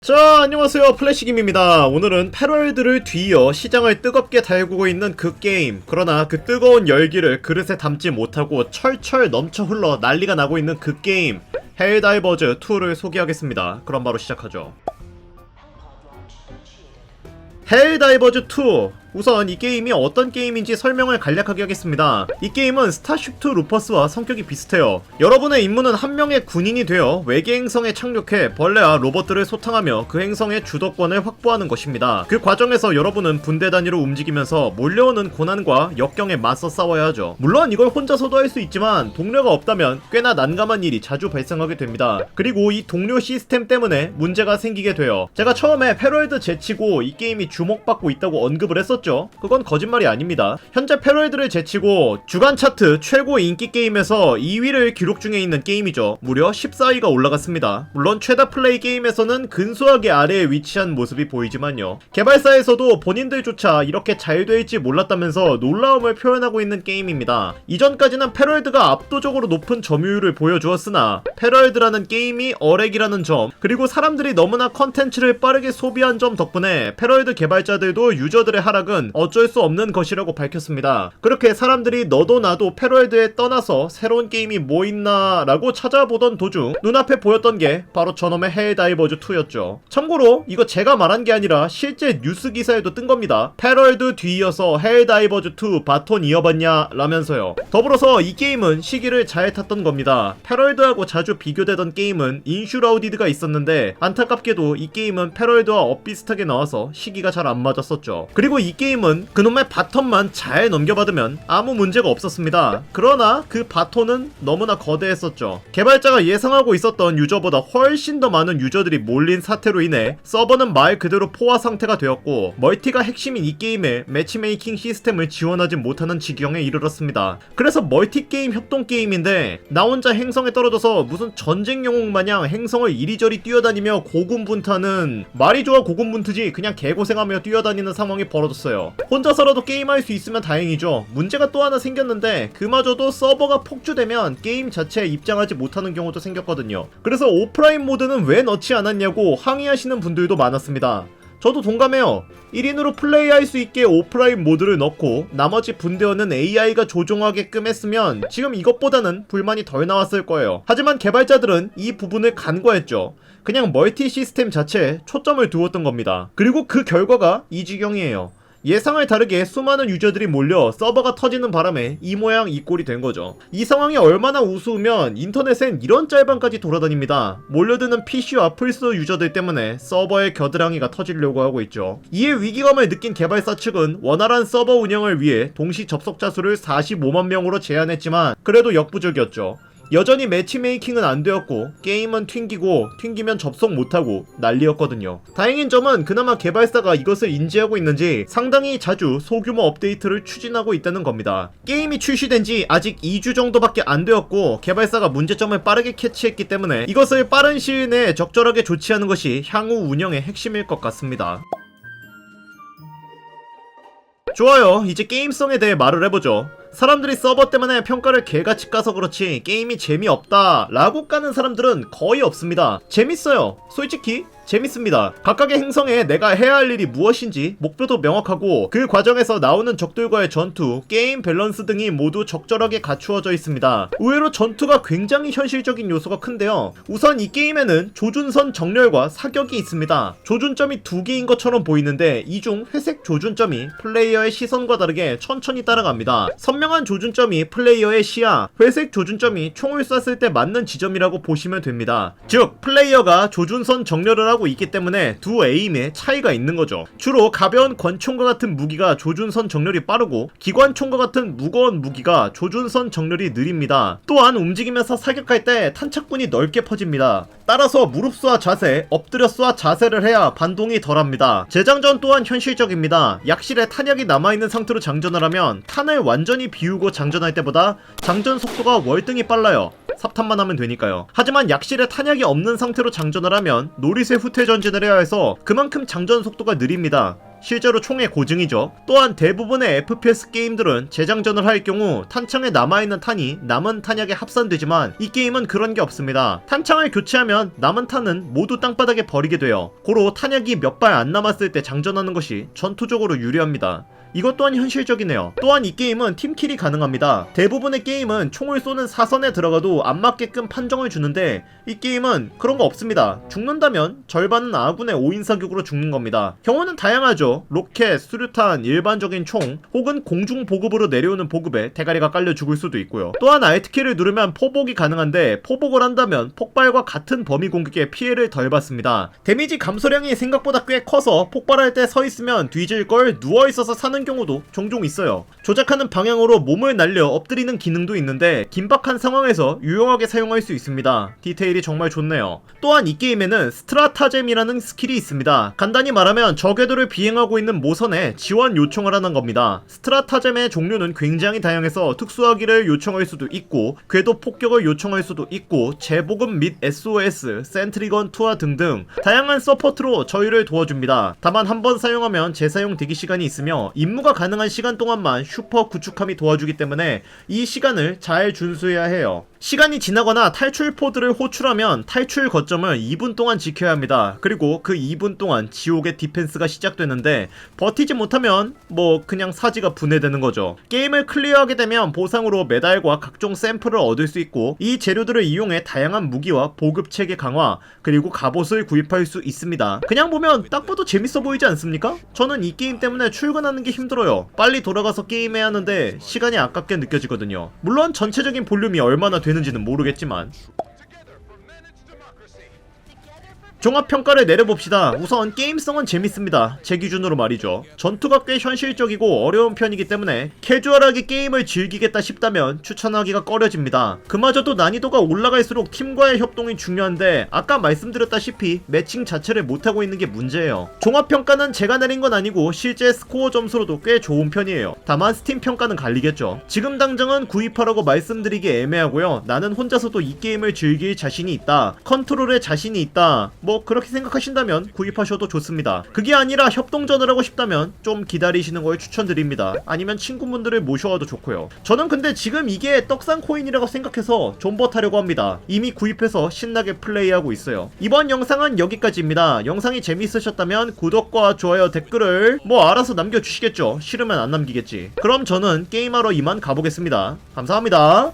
자, 안녕하세요. 플래시김입니다. 오늘은 패럴드를 뒤이어 시장을 뜨겁게 달구고 있는 그 게임, 그러나 그 뜨거운 열기를 그릇에 담지 못하고 철철 넘쳐 흘러 난리가 나고 있는 그 게임, 헬다이버즈 2를 소개하겠습니다. 그럼 바로 시작하죠. 헬다이버즈 2, 우선 이 게임이 어떤 게임인지 설명을 간략하게 하겠습니다. 이 게임은 스타쉽2 루퍼스와 성격이 비슷해요. 여러분의 임무는 한 명의 군인이 되어 외계 행성에 착륙해 벌레와 로봇들을 소탕하며 그 행성의 주도권을 확보하는 것입니다. 그 과정에서 여러분은 분대 단위로 움직이면서 몰려오는 고난과 역경에 맞서 싸워야 하죠. 물론 이걸 혼자서도 할 수 있지만 동료가 없다면 꽤나 난감한 일이 자주 발생하게 됩니다. 그리고 이 동료 시스템 때문에 문제가 생기게 돼요. 제가 처음에 패럴드 제치고 이 게임이 주목받고 있다고 언급을 했었죠. 그건 거짓말이 아닙니다. 현재 패럴드를 제치고 주간 차트 최고 인기 게임에서 2위를 기록 중에 있는 게임이죠. 무려 14위가 올라갔습니다. 물론 최다 플레이 게임에서는 근소하게 아래에 위치한 모습이 보이지만요. 개발사에서도 본인들조차 이렇게 잘 될지 몰랐다면서 놀라움을 표현하고 있는 게임입니다. 이전까지는 패럴드가 압도적으로 높은 점유율을 보여주었으나 패럴드라는 게임이 어렉이라는 점, 그리고 사람들이 너무나 컨텐츠를 빠르게 소비한 점 덕분에 패럴드 개발자들도 유저들의 하락은 어쩔 수 없는 것이라고 밝혔습니다. 그렇게 사람들이 너도 나도 패럴드에 떠나서 새로운 게임이 뭐 있나 라고 찾아보던 도중 눈앞에 보였던 게 바로 저놈의 헬다이버즈 2였죠. 참고로 이거 제가 말한 게 아니라 실제 뉴스 기사에도 뜬 겁니다. 패럴드 뒤이어서 헬다이버즈 2 바톤 이어봤냐 라면서요. 더불어서 이 게임은 시기를 잘 탔던 겁니다. 패럴드하고 자주 비교되던 게임은 인슈라우디드가 있었는데 안타깝게도 이 게임은 패럴드와 엇비슷하게 나와서 시기가 잘 안 맞았었죠. 그리고 이 게임은 그놈의 바톤만 잘 넘겨받으면 아무 문제가 없었습니다. 그러나 그 바톤은 너무나 거대했었죠. 개발자가 예상하고 있었던 유저보다 훨씬 더 많은 유저들이 몰린 사태로 인해 서버는 말 그대로 포화 상태가 되었고, 멀티가 핵심인 이 게임에 매치메이킹 시스템을 지원하지 못하는 지경에 이르렀습니다. 그래서 멀티게임 협동게임인데 나 혼자 행성에 떨어져서 무슨 전쟁 영웅 마냥 행성을 이리저리 뛰어다니며 고군분투하는, 말이 좋아 고군분투지 그냥 개고생하며 뛰어다니는 상황이 벌어졌어요. 혼자서라도 게임할 수 있으면 다행이죠. 문제가 또 하나 생겼는데 그마저도 서버가 폭주되면 게임 자체에 입장하지 못하는 경우도 생겼거든요. 그래서 오프라인 모드는 왜 넣지 않았냐고 항의하시는 분들도 많았습니다. 저도 동감해요. 1인으로 플레이할 수 있게 오프라인 모드를 넣고 나머지 분대어는 AI가 조종하게끔 했으면 지금 이것보다는 불만이 덜 나왔을 거예요. 하지만 개발자들은 이 부분을 간과했죠. 그냥 멀티 시스템 자체에 초점을 두었던 겁니다. 그리고 그 결과가 이 지경이에요. 예상을 다르게 수많은 유저들이 몰려 서버가 터지는 바람에 이 모양 이 꼴이 된 거죠. 이 상황이 얼마나 우스우면 인터넷엔 이런 짤방까지 돌아다닙니다. 몰려드는 PC와 플스 유저들 때문에 서버의 겨드랑이가 터지려고 하고 있죠. 이에 위기감을 느낀 개발사 측은 원활한 서버 운영을 위해 동시 접속자 수를 45만 명으로 제한했지만 그래도 역부족이었죠. 여전히 매치메이킹은 안 되었고 게임은 튕기면 접속 못하고 난리였거든요. 다행인 점은 그나마 개발사가 이것을 인지하고 있는지 상당히 자주 소규모 업데이트를 추진하고 있다는 겁니다. 게임이 출시된 지 아직 2주 정도밖에 안 되었고 개발사가 문제점을 빠르게 캐치했기 때문에 이것을 빠른 시일 내에 적절하게 조치하는 것이 향후 운영의 핵심일 것 같습니다. 좋아요, 이제 게임성에 대해 말을 해보죠. 사람들이 서버 때문에 평가를 개같이 까서 그렇지 게임이 재미없다 라고 까는 사람들은 거의 없습니다. 재밌어요. 솔직히 재밌습니다. 각각의 행성에 내가 해야 할 일이 무엇인지 목표도 명확하고 그 과정에서 나오는 적들과의 전투, 게임 밸런스 등이 모두 적절하게 갖추어져 있습니다. 의외로 전투가 굉장히 현실적인 요소가 큰데요. 우선 이 게임에는 조준선 정렬과 사격이 있습니다. 조준점이 2개인 것처럼 보이는데 이 중 회색 조준점이 플레이어의 시선과 다르게 천천히 따라갑니다. 선명한 조준점이 플레이어의 시야, 회색 조준점이 총을 쐈을 때 맞는 지점이라고 보시면 됩니다. 즉 플레이어가 조준선 정렬을 하고 있기 때문에 두 에임에 차이가 있는 거죠. 주로 가벼운 권총과 같은 무기가 조준선 정렬이 빠르고 기관총과 같은 무거운 무기가 조준선 정렬이 느립니다. 또한 움직이면서 사격할 때 탄착군이 넓게 퍼집니다. 따라서 무릎 쏘아 자세, 엎드려 쏘아 자세를 해야 반동이 덜합니다. 재장전 또한 현실적입니다. 약실에 탄약이 남아있는 상태로 장전을 하면 탄을 완전히 비우고 장전할 때보다 장전 속도가 월등히 빨라요. 삽탄만 하면 되니까요. 하지만 약실에 탄약이 없는 상태로 장전을 하면 노릿의 후퇴 전진을 해야 해서 그만큼 장전 속도가 느립니다. 실제로 총의 고증이죠. 또한 대부분의 FPS 게임들은 재장전을 할 경우 탄창에 남아있는 탄이 남은 탄약에 합산되지만 이 게임은 그런 게 없습니다. 탄창을 교체하면 남은 탄은 모두 땅바닥에 버리게 돼요. 고로 탄약이 몇 발 안 남았을 때 장전하는 것이 전투적으로 유리합니다. 이것 또한 현실적이네요. 또한 이 게임은 팀킬이 가능합니다. 대부분의 게임은 총을 쏘는 사선에 들어가도 안 맞게끔 판정을 주는데 이 게임은 그런 거 없습니다. 죽는다면 절반은 아군의 5인 사격으로 죽는 겁니다. 경우는 다양하죠. 로켓, 수류탄, 일반적인 총, 혹은 공중 보급으로 내려오는 보급에 대가리가 깔려 죽을 수도 있고요. 또한 Alt키를 누르면 포복이 가능한데 포복을 한다면 폭발과 같은 범위 공격에 피해를 덜 받습니다. 데미지 감소량이 생각보다 꽤 커서 폭발할 때 서 있으면 뒤질 걸 누워 있어서 사는 경우도 종종 있어요. 조작하는 방향으로 몸을 날려 엎드리는 기능도 있는데 긴박한 상황에서 유용하게 사용할 수 있습니다. 디테일이 정말 좋네요. 또한 이 게임에는 스트라타젬이라는 스킬이 있습니다. 간단히 말하면 적궤도를 비행하고 있는 모선에 지원 요청을 하는 겁니다. 스트라타젬의 종류는 굉장히 다양해서 특수화기를 요청할 수도 있고 궤도 폭격을 요청할 수도 있고 재보급 및 SOS, 센트리건 투하 등등 다양한 서포트로 저희를 도와줍니다. 다만 한 번 사용하면 재사용 대기 시간이 있으며 임무가 가능한 시간 동안만 슈퍼 구축함이 도와주기 때문에 이 시간을 잘 준수해야 해요. 시간이 지나거나 탈출 포드를 호출하면 탈출 거점을 2분 동안 지켜야 합니다. 그리고 그 2분 동안 지옥의 디펜스가 시작되는데 버티지 못하면 뭐 그냥 사지가 분해되는 거죠. 게임을 클리어하게 되면 보상으로 메달과 각종 샘플을 얻을 수 있고 이 재료들을 이용해 다양한 무기와 보급 체계 강화 그리고 갑옷을 구입할 수 있습니다. 그냥 보면 딱 봐도 재밌어 보이지 않습니까? 저는 이 게임 때문에 출근하는 게 힘들어요. 빨리 돌아가서 게임해야 하는데 시간이 아깝게 느껴지거든요. 물론 전체적인 볼륨이 얼마나 되는지는 모르겠지만 종합평가를 내려봅시다. 우선 게임성은 재밌습니다. 제 기준으로 말이죠. 전투가 꽤 현실적이고 어려운 편이기 때문에 캐주얼하게 게임을 즐기겠다 싶다면 추천하기가 꺼려집니다. 그마저도 난이도가 올라갈수록 팀과의 협동이 중요한데 아까 말씀드렸다시피 매칭 자체를 못하고 있는 게 문제예요. 종합평가는 제가 내린 건 아니고 실제 스코어 점수로도 꽤 좋은 편이에요. 다만 스팀 평가는 갈리겠죠. 지금 당장은 구입하라고 말씀드리기 애매하고요. 나는 혼자서도 이 게임을 즐길 자신이 있다. 컨트롤에 자신이 있다. 뭐 그렇게 생각하신다면 구입하셔도 좋습니다. 그게 아니라 협동전을 하고 싶다면 좀 기다리시는 걸 추천드립니다. 아니면 친구분들을 모셔와도 좋고요. 저는 근데 지금 이게 떡상 코인이라고 생각해서 존버 타려고 합니다. 이미 구입해서 신나게 플레이하고 있어요. 이번 영상은 여기까지입니다. 영상이 재미있으셨다면 구독과 좋아요 댓글을 뭐 알아서 남겨주시겠죠. 싫으면 안 남기겠지. 그럼 저는 게임하러 이만 가보겠습니다. 감사합니다.